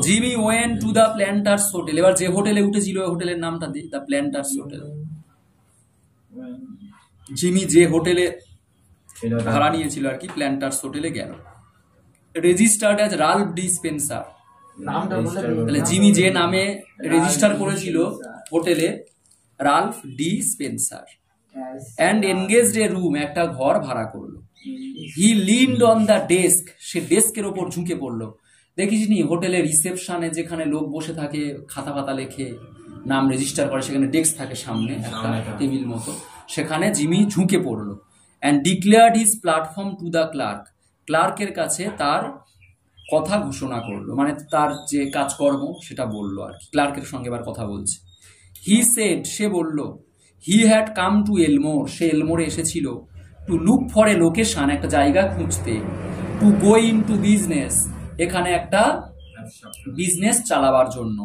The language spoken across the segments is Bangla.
Jimmy went to the planters hotel. এবার যে হোটেলে উঠেছিল ওই হোটেলের নামটা দিই, দ্য প্ল্যান্টার্স হোটেল। জিমি যে হোটেলে ভাড়া নিয়েছিল আর কি, প্ল্যান্টার্স হোটেলে গেল। Registered as Ralph D Spencer. তাহলে জিমি যে নামে রেজিস্টার করেছিল হোটেলে, Ralph D Spencer, and engaged A room, একটা ঘর ভাড়া করলো। হি লিন্ড অন দ্য ডেস্ক, সে ডেস্কের ওপর ঝুঁকে পড়লো। দেখিসনি হোটেলের রিসেপশনে যেখানে লোক বসে থাকে খাতা পাতা লেখে নাম রেজিস্টার করে, সেখানে ডেস্ক থাকে সামনে একটা টেবিল মতো, সেখানে জিমি ঝুঁকে পড়লো। And declared his platform to the clerk, ক্লার্কের কাছে তার কথা ঘোষণা করলো, মানে তার যে কাজকর্ম সেটা বললো আর কি, ক্লার্কের সঙ্গে এবার কথা বলছে। হি সেড, সে বলল, হি হ্যাড কাম টু এলমোর, সে এলমোরে এসেছিল, to look for a location, একটা জায়গা খুঁজতে, to go into business, এখানে একটা বিজনেস চালাবার জন্য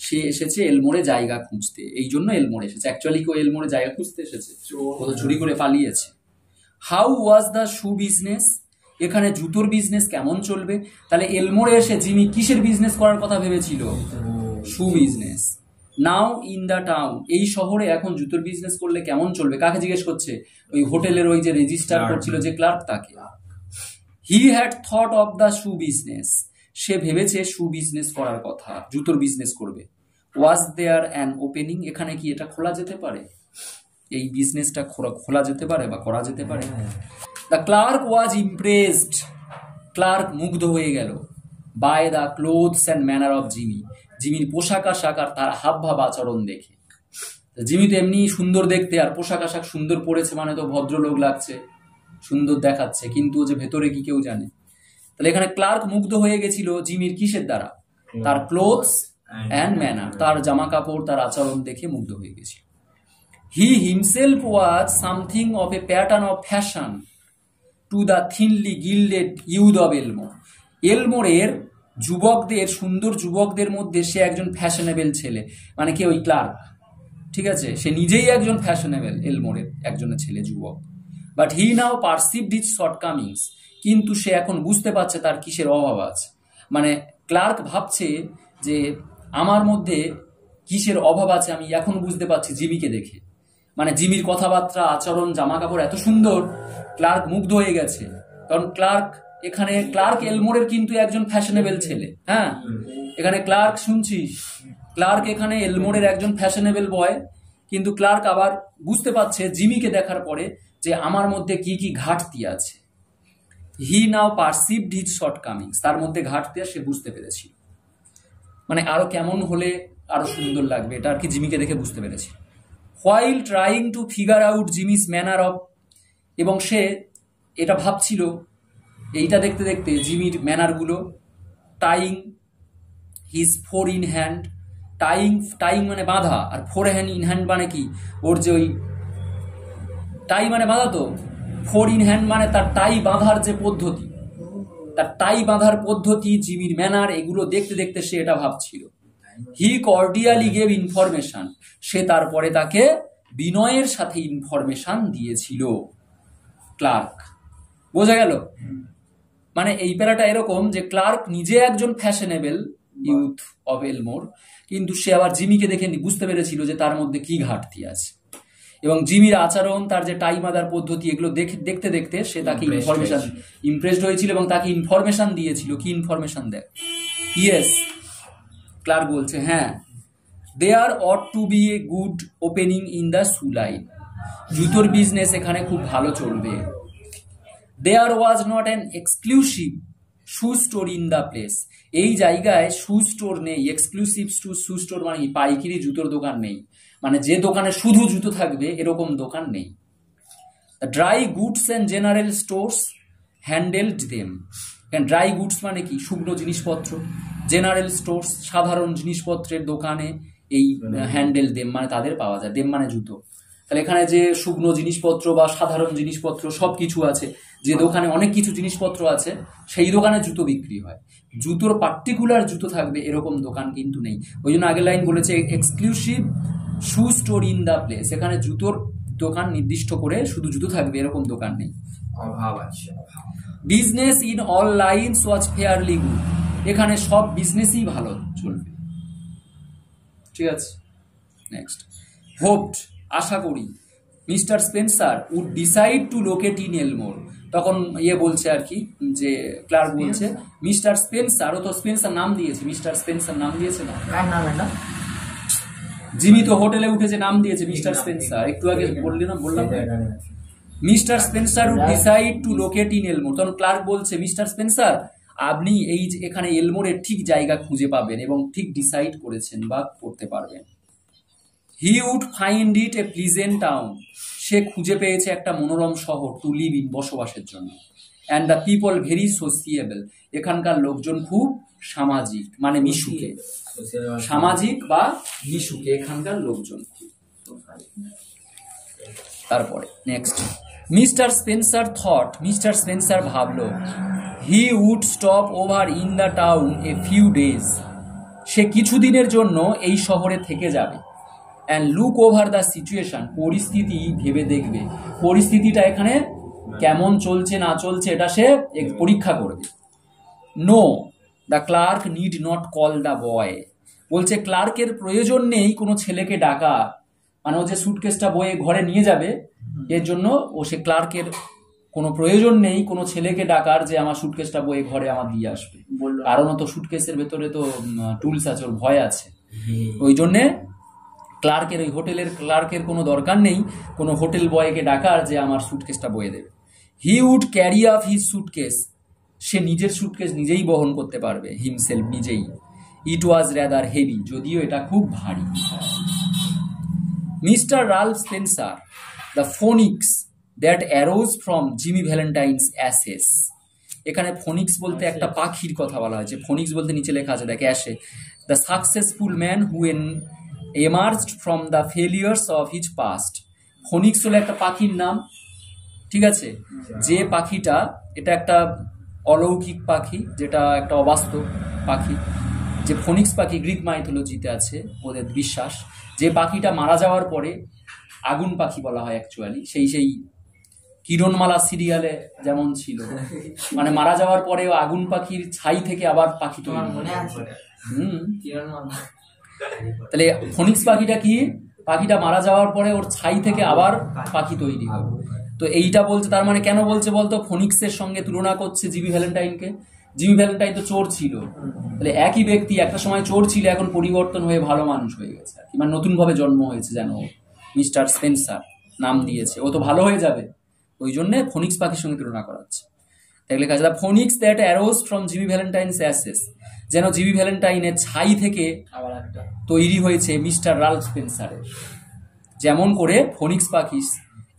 সে এসেছে এলমোরে জায়গা খুঁজতে। এই জন্য এলমোরে এসেছে, অ্যাকচুয়ালি কেউ এলমোরে জায়গা খুঁজতে এসেছে, ও তো চুরি করে পালিয়েছে। How was the shoe business, এখানে জুতোর বিজনেস কেমন চলবে? তাহলে এলমোরে এসে জিমি কিসের বিজনেস করার কথা ভেবেছিল? Shoe business. Now in the town, এই শহরে এখন জুতোর বিজনেস করলে কেমন চলবে? কাকে জিজ্ঞেস করছে? ওই হোটেলের ওই যে রেজিস্টার করছিল যে ক্লার্ক, তাকে। He had thought of the shoe business, সে ভেবেছে শু বিজনেস করার কথা, জুতোর বিজনেস করবে। ওয়াজ দেয়ার অ্যান ওপেনিং, এখানে কি এটা খোলা যেতে পারে? এই বিজনেসটা খোলা যেতে পারে বা করা যেতে পারে? The clerk was impressed, clerk মুগ্ধ হয়ে গেল, by the clothes and manner of Jimmy, জিমির পোশাক আশাক আর তার হাবভাব আচরণ দেখে। জিমি তো এমনি সুন্দর দেখতে, আর পোশাক আশাক সুন্দর পরেছে মানে তো ভদ্রলোক লাগছে, সুন্দর দেখাচ্ছে, কিন্তু যে ভেতরে কি কেউ জানে? তাহলে এখানে ক্লার্ক মুগ্ধ হয়ে গেছিল জিমির কিসের দ্বারা? তার ক্লোথস অ্যান্ড ম্যানার, তার জামা কাপড় তার আচরণ দেখে মুগ্ধ হয়ে গেছিল। He himself was something of a pattern of fashion to the thinly gilded youth of Elmore, এলমোরের যুবকদের, সুন্দর যুবকদের মধ্যে সে একজন ফ্যাশনেবল ছেলে, মানে কে? ওই ক্লার্ক, ঠিক আছে, সে নিজেই একজন ফ্যাশনেবল এলমোরের একজনের ছেলে, যুবক। But he now perceived his shortcomings, কিন্তু সে এখন বুঝতে পারছে তার কিসের অভাব আছে। মানে ক্লার্ক ভাবছে যে আমার মধ্যে কিসের অভাব আছে আমি এখন বুঝতে পারছি জিমিকে দেখে। মানে জিমির কথাবার্তা, আচরণ, জামা কাপড় এত সুন্দর, ক্লার্ক মুগ্ধ হয়ে গেছে। কারণ ক্লার্ক এলমোরের কিন্তু একজন ফ্যাশনেবল ছেলে। হ্যাঁ, এখানে ক্লার্ক শুনছিস, ক্লার্ক এখানে এলমোরের একজন ফ্যাশনেবল বয়, কিন্তু ক্লার্ক আবার বুঝতে পারছে জিমিকে দেখার পরে যে আমার মধ্যে কি কি ঘাটতি আছে। হি নাও পারসিভড হিজ শর্টকামিংস, তার মধ্যে ঘাটতি সে বুঝতে পেরেছিল। মানে আরো কেমন হলে আরো সুন্দর লাগবে, এটা আর কি জিমিকে দেখে বুঝতে পেরেছি। While trying to figure out Jimmy's manner of, এবং সে এটা ভাবছিল এইটা দেখতে দেখতে জিমির ম্যানারগুলো। Tying his four in hand, tying মানে বাঁধা, আর ফোর হ্যান্ড ইন হ্যান্ড মানে কি? ওর যে ওই টাই মানে বাঁধা, তো ফোর ইন হ্যান্ড মানে তার টাই বাঁধার যে পদ্ধতি, তার টাই বাঁধার পদ্ধতি, জিমির ম্যানার, এগুলো দেখতে দেখতে সে এটা ভাবছিল। হি কর্ডিয়ালি গেভ ইনফরমেশন, সে তারপরে তাকে বিনয়ের সাথে ইনফরমেশন দিয়েছিল ক্লার্ক। বোঝা গেল? মানে এই প্যারাটা এরকম যে ক্লার্ক নিজে একজন ফ্যাশনেবল ইউথ অফ এলমোর, কিন্তু সে আবার জিমিকে দেখে বুঝতে পেরেছিল যে তার মধ্যে কি ঘাটতি আছে, এবং জিমির আচরণ, তার যে টাই বাঁধার পদ্ধতি, এগুলো দেখতে দেখতে সে তাকে ইমপ্রেসড হয়েছিল এবং তাকে ইনফরমেশন দিয়েছিল। কি ইনফরমেশন দেয়? ইয়েস, ক্লার্ক বলছে, হ্যাঁ, there ought to be a good opening in the shoe line, জুতোর বিজনেস এখানে খুব ভালো চলবে। There was not an exclusive shoe store in the place, এই জায়গায় শু স্টোর নেই। এক্সক্লুসিভ শু স্টোর মানে পাইকারি জুতোর দোকান নেই, মানে যে দোকানে শুধু জুতো থাকবে এরকম দোকান নেই। Dry goods and general stores handled them, dry goods মানে কি? শুকনো জিনিসপত্র। জেনারেল স্টোর্স সাধারণ জিনিসপত্রের দোকানে এই হ্যান্ডেল দেম মানে তাদের পাওয়া যায়, দেম মানে জুতো। তাহলে এখানে যে শুকনো জিনিসপত্র বা সাধারণ জিনিসপত্র সব কিছু আছে, যে দোকানে অনেক কিছু জিনিসপত্র আছে সেই দোকানে জুতো বিক্রি হয়। জুতোর পার্টিকুলার জুতো থাকবে এরকম দোকান কিন্তু নেই। ওই জন্য আগের লাইন বলেছে exclusive shoe store in the place, এখানে জুতোর দোকান নির্দিষ্ট করে শুধু জুতো থাকবে এরকম দোকান নেই। অভাব আছে। Business in all lines was fairly good, এখানে সব বিজনেসই ভালো চলবে। ঠিক আছে, নেক্সট। হোপড, আশা করি, mister Spencer would decide to locate in Elmore. তখন বলছে আর কি, যে ক্লার্ক বলছে মিস্টার স্পেন্সার, ও তো স্পেন্সার নাম দিয়েছে, মিস্টার স্পেন্সার নাম দিয়েছে না, জিমি তো হোটেলে উঠেছে নাম দিয়েছে মিস্টার স্পেন্সার, একটু আগে বললাম mister Spencer would decide to locate in Elmore. তখন ক্লার্ক বলছে মিস্টার স্পেন্সার আপনি এই এখানে এলমোরের ঠিক জায়গা খুঁজে পাবেন এবং ঠিক ডিসাইড করেছেন বা করতে পারবেন। He would find it a pleasant town, সে খুঁজে পেয়েছে একটা মনোরম শহর টু লিভ ইন, বসবাসের জন্য। অ্যান্ড দ্য পিপল ভেরি সোসিয়েবল, এখানকার লোকজন খুব সামাজিক, মানে মিশুকে, সামাজিক বা মিশুকে এখানকার লোকজন। তারপরে next, mister Spencer thought, mister Spencer ভাবলো, he would stop over in the town a few days, সে কিছুদিনের জন্য এই শহরে থেকে যাবে। And look over the situation, পরিস্থিতি ভেবে দেখবে, পরিস্থিতিটা এখানে কেমন চলছে না চলছে এটা সে পরীক্ষা করবে। No, the clerk need not call the boy, বলছে ক্লার্কের প্রয়োজন নেই কোনো ছেলেকে ডাকা, মানে ও যে সুটকেসটা বয়ে ঘরে নিয়ে যাবে এর জন্য সে ক্লার্কের কোনো প্রয়োজন নেই কোনো ছেলেকে ডাকার যে আমার সুটকেসটা বয়ে ঘরে আমার দিয়ে আসবে, কারণ তো সুটকেসের ভেতরে তো টুলস আছে, ওর ভয় আছে। ওই জন্যে ক্লার্কের, ওই হোটেলের ক্লার্কের কোনো দরকার নেই কোনো হোটেল বয়কে ডাকার যে আমার সুটকেসটা বয়ে দেবে। He would carry up his suitcase, সে নিজের সুটকেস নিজেই বহন করতে পারবে, হিমসেলফ, নিজেই। ইট ওয়াজ র্যাদার হেভি, যদিও এটা খুব ভারী। Mister Ralph Spencer, the phoenix that arose from Jimmy Valentine's ashes, এখানে ফোনিক্স বলতে একটা পাখির কথা বলা হয়েছে, ফোনিক্স বলতে নিচে লেখা আছে দেখ, as, the successful man who emerged from the failures of his past. Phoenix হলো একটা পাখির নাম, ঠিক আছে, যে পাখিটা, এটা একটা অলৌকিক পাখি, যেটা একটা অবাস্তব পাখি, যে ফোনিক্স পাখি গ্রিক মাইথোলজিতে আছে ওদের বিশ্বাস, যে পাখিটা মারা যাওয়ার পরে আগুন পাখি বলা হয় অ্যাকচুয়ালি, সেই কিরণমালা সিরিয়ালে যেমন ছিল, মানে মারা যাওয়ার পরে আগুন পাখির ছাই থেকে আবার পাখি তৈরি হয়। তাহলে ফোনিক্স পাখিটা কি, পাখিটা মারা যাওয়ার পরে ওর ছাই থেকে আবার পাখি তৈরি হয়। তো এইটা বলছে, তার মানে কেন বলছে বলতো, ফোনিক্সের সঙ্গে তুলনা করছে জিমি ভ্যালেন্টাইনকে। জিমি ভ্যালেন্টাইন তো চোর ছিল, তাহলে একই ব্যক্তি একটা সময় চোর ছিল, এখন পরিবর্তন হয়ে ভালো মানুষ হয়ে গেছে আর কি, মানে নতুন ভাবে জন্ম হয়েছে, যেন মিস্টার স্পেন্সার নাম দিয়েছে, ও তো ভালো হয়ে যাবে, ওই জন্য ফোনিক্স পাখির সঙ্গে তুলনা করাচ্ছে। তাই লেখা আছে, the phoenix that arose from Jimmy Valentine's ashes, যেন জিমি ভ্যালেন্টাইনের ছাই থেকে তৈরি হয়েছে মিস্টার রাল্ফ স্পেন্সারের, যেমন করে ফোনিক্স পাখি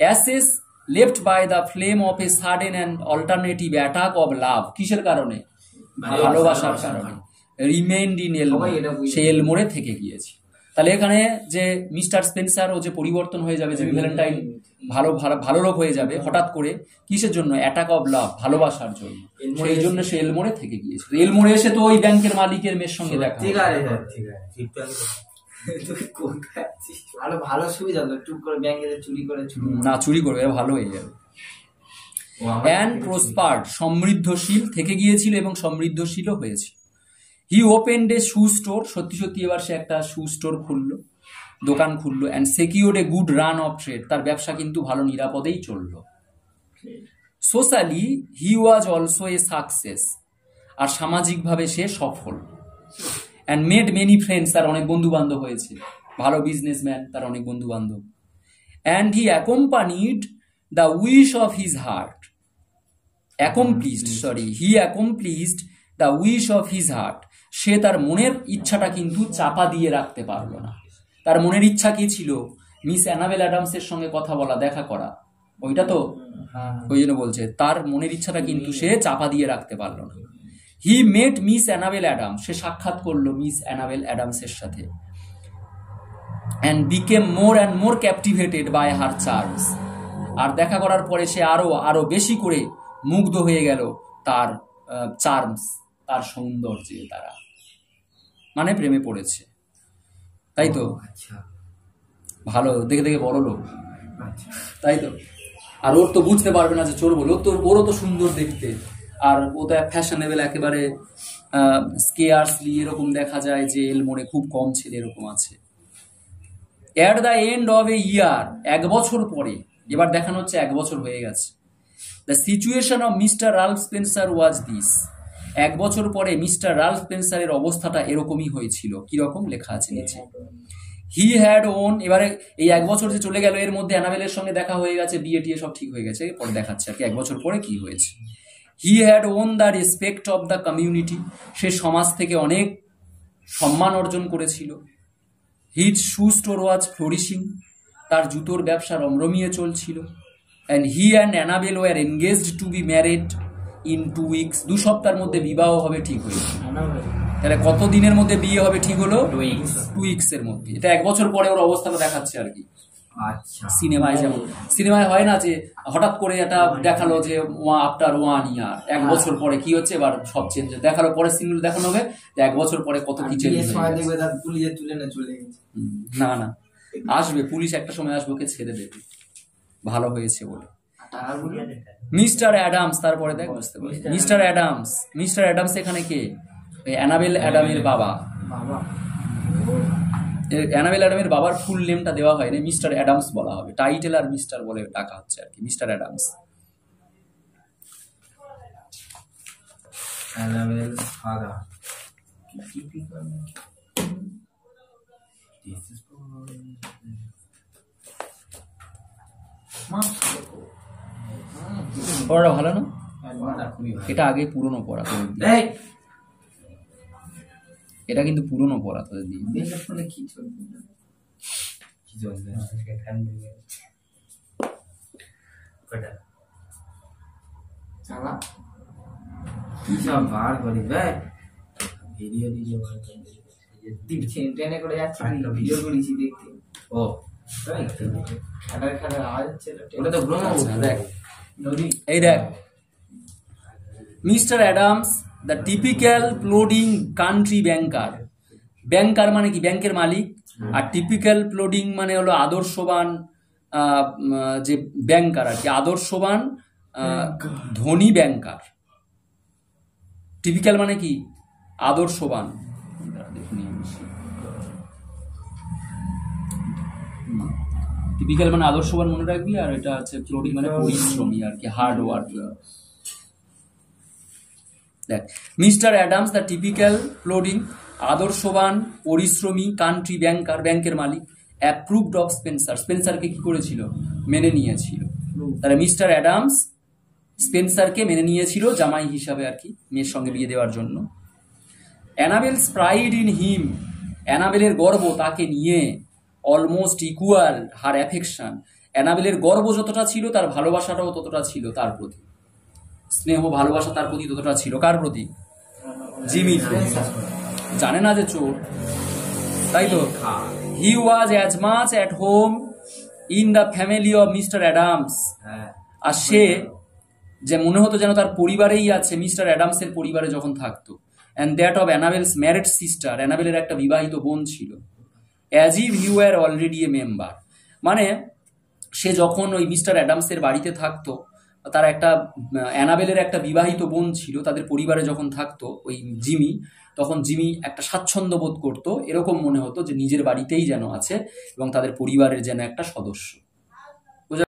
ashes left by the flame of a sudden and alternative attack of love, কিসের কারণে, ভালোবাসার কারণে, রিমেইনড ইন এলমোর, সে এলমোরে থেকে গিয়েছে। তাহলে এখানে যে মিস্টার স্পেন্সার ও যে পরিবর্তন হয়ে যাবে, জিমি ভ্যালেন্টাইন ভালো লোক হয়ে যাবে হঠাৎ করে, কিসের জন্য, অ্যাটাক অব লাভ, ভালোবাসার জন্য, সেই জন্য সে এলমোরে থেকে গিয়েছে। এলমোরে এসে তো ওই ব্যাংকের মালিকের মেয়ের সঙ্গে দেখা, ভালো সুবিধা, চুপ করে ব্যাংকে চুরি করে না, চুরি করবে, ভালো হয়ে যাবে। অ্যান্ড প্রসপার্ড, সমৃদ্ধশীল থেকে গিয়েছিল এবং সমৃদ্ধশীলও হয়েছিল। He opened A shoe store, সত্যি সত্যি এবার সে একটা শু স্টোর খুললো, দোকান খুললো। And secured a good run of trade, তার ব্যবসা কিন্তু ভালো নিরাপদেই চললো। Socially he was also a success, আর সামাজিকভাবে সে সফল। অ্যান্ড মেড মেনি ফ্রেন্ডস, তার অনেক বন্ধু বান্ধব হয়েছে, ভালো বিজনেসম্যান, তার অনেক বন্ধু বান্ধব। And he accompanied the wish of his heart, he accomplished the wish of his heart, সে তার মনের ইচ্ছাটা কিন্তু চাপা দিয়ে রাখতে পারলো না। তার মনের ইচ্ছা কি ছিল, মিস অ্যানাবেল অ্যাডামসের সঙ্গে কথা বলা, দেখা করা, ওইটা তো, ওই জন্য বলছে তার মনের ইচ্ছাটা কিন্তু সে চাপা দিয়ে রাখতে পারলো না। He met miss Annabel Adams, সে সাক্ষাৎ করলো মিস অ্যানাবেল অ্যাডামসের সাথে। And became more and more captivated by her charms, আর দেখা করার পরে সে আরো বেশি করে মুগ্ধ হয়ে গেল তার চার্মস, তার সৌন্দর্যে, তারা মানে প্রেমে পড়েছে, তাই তো, ভালো দেখে দেখে বড় লোক, তাই তো। আর ওর তো বুঝতে পারবে না যে চোর বলে, ওরও তো সুন্দর দেখতে, আর ও তো ফ্যাশনেবল একেবারে, স্কেয়ার্সলি এরকম দেখা যায় যে এলমোরে খুব কম ছেলে এরকম আছে। অ্যাট দ্য এন্ড অফ এ ইয়ার, 1 বছর পরে, এবার দেখানো হচ্ছে 1 বছর হয়ে গেছে। The situation of mister Ralph Spencer was this. 1 বছর পরে মিস্টার রাল্ফ স্পেন্সারের অবস্থাটা এরকমই হয়েছিল। কিরকম লেখা আছে নিচে, হি হ্যাড ওন, এবারে এই 1 বছর যে চলে গেল এর মধ্যে অ্যানাবেলের সঙ্গে দেখা হয়ে গেছে, বিয়ে টিয়ে সব ঠিক হয়ে গেছে, পরে দেখাচ্ছে আর কি 1 বছর পরে কি হয়েছে। He had won the respect of the community, সে সমাজ থেকে অনেক সম্মান অর্জন করেছিল। হিজ শু স্টোর ওয়াজ ফ্লোরিশিং, তার জুতোর ব্যবসা রমরমিয়ে চলছিল। And he and Annabel were engaged to be married in 2 weeks, 2 সপ্তাহের মধ্যে বিবাহ হবে ঠিক হয়েছে। তাহলে কত দিনের মধ্যে বিয়ে হবে ঠিক হলো? 2 উইকসের মধ্যে। এটা 1 বছর পরে ওর অবস্থাটা দেখাচ্ছে আর কি। আচ্ছা, সিনেমায় যেমন, সিনেমায় হয় না যে হঠাৎ করে এটা দেখালো যে আফটার 1 ইয়ার, 1 বছর পরে কি হচ্ছে, এবার সব চেঞ্জ দেখালো, পরে সিনগুলো দেখানো হবে যে 1 বছর পরে কত কি চেঞ্জ হয়ে গেছে। পুলিশের তুলে না চলে গেছে। না না, আসবে পুলিশ, একটা সময় আসবে, ওকে ছেড়ে দেবে ভালো হয়েছে বলে। মিস্টার অ্যাডামস, তারপরে দেখ বুঝতে পারি। মিস্টার অ্যাডামস, মিস্টার অ্যাডামস এখানে কে? অ্যানাবেল অ্যাডামের বাবা। অ্যানাবেল অ্যাডামের বাবার ফুল নেমটা দেওয়া হয়নি, মিস্টার অ্যাডামস বলা হবে, টাইটেল আর মিস্টার বলে ডাকা হচ্ছে আর কি, মিস্টার অ্যাডামস। অ্যানাবেল ফাদার, পড়াটা ভালো না? এটা আগে পুরনো পড়া, এটা কিন্তু পুরনো পড়া তোদের দিয়ে। ট্রেনে করে যাচ্ছি, ভিডিও করেছি দেখতে। ও এই দেখ, mister Adams the typical plodding country banker. Banker মানে কি? ব্যাংকের মালিক। আর টিপিক্যাল প্লোডিং মানে হলো আদর্শবান যে ব্যাংকার আর কি, আদর্শবান ধনী ব্যাংকার। টিপিক্যাল মানে কি? আদর্শবান। টিপিক্যাল মানে আদর্শবান মনে রাখবি, আর এটা হচ্ছে প্লোডিং মানে পরিশ্রমী আর কি, হার্ড ওয়ার্কিং। দেখ, মিস্টার অ্যাডামস দ্য টিপিক্যাল প্লোডিং, আদর্শবান পরিশ্রমী কান্ট্রি ব্যাংকার, ব্যাংকের মালিক, অ্যাপ্রুভড অফ স্পেন্সার, স্পেন্সারকে কি করেছিল? মেনে নিয়েছিল। তাহলে মিস্টার অ্যাডামস স্পেন্সারকে মেনে নিয়েছিল জামাই হিসাবে আর কি, মেয়ের সঙ্গে বিয়ে দেওয়ার জন্য। অ্যানাবেলস প্রাইড ইন হিম, অ্যানাবেলের গর্ব তাকে নিয়ে, অলমোস্ট ইকুয়াল হার অ্যাফেকশন, অ্যানাবেলের গর্ব যতটা ছিল তার ভালোবাসাটাও ততটা ছিল তার প্রতি, স্নেহ ভালোবাসা তার প্রতি ততটা ছিল। কার প্রতি? জিমি। জানে না যে চোর, তাই তো। He was as much at home in the family of mister Adams, আর সে যে মনে হতো যেন তার পরিবারেই আছে, মিস্টার অ্যাডামসের পরিবারে যখন থাকতো। And that of Annabel's married sister, অ্যানাবেলের একটা বিবাহিত বোন ছিল। As if you are already a member, মানে সে যখন ওই মিস্টার অ্যাডামসের বাড়িতে থাকতো, তার একটা অ্যানাবেলের একটা বিবাহিত বোন ছিল, তাদের পরিবারে যখন থাকতো ওই জিমি, তখন জিমি একটা স্বাচ্ছন্দ্য বোধ করতো, এরকম মনে হতো যে নিজের বাড়িতেই যেন আছে এবং তাদের পরিবারের যেন একটা সদস্য।